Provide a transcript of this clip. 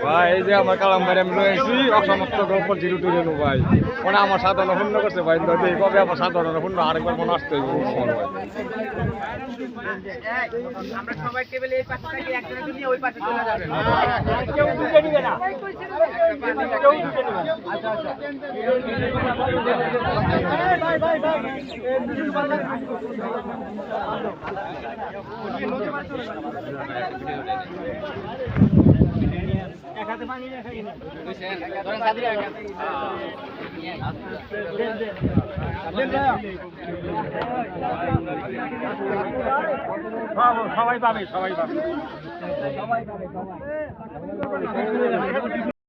ভাই এই যে আমার কালাম ভাই আমি রয়েছি অসমস্ত গল্প জিরো টু রেনু ভাই মানে আমার সাধারণ শূন্য করছে ভাই কবে আমার সাধারণ শূন্য আরেকবার মনে আসতে আমরা সবাই টেবিলে এই পাশে থাকি একজনের জন্য ওই পাশে চলে যাবে কেউ ঢুকে দিবে না কেউ ঢুকে দিবে না আচ্ছা আচ্ছা ভাই ভাই ভাই এক হাতে পানি রাখা কিনা ধরেন সাদি রাখা সবাই পাবে সবাই পাবে সবাই পাবে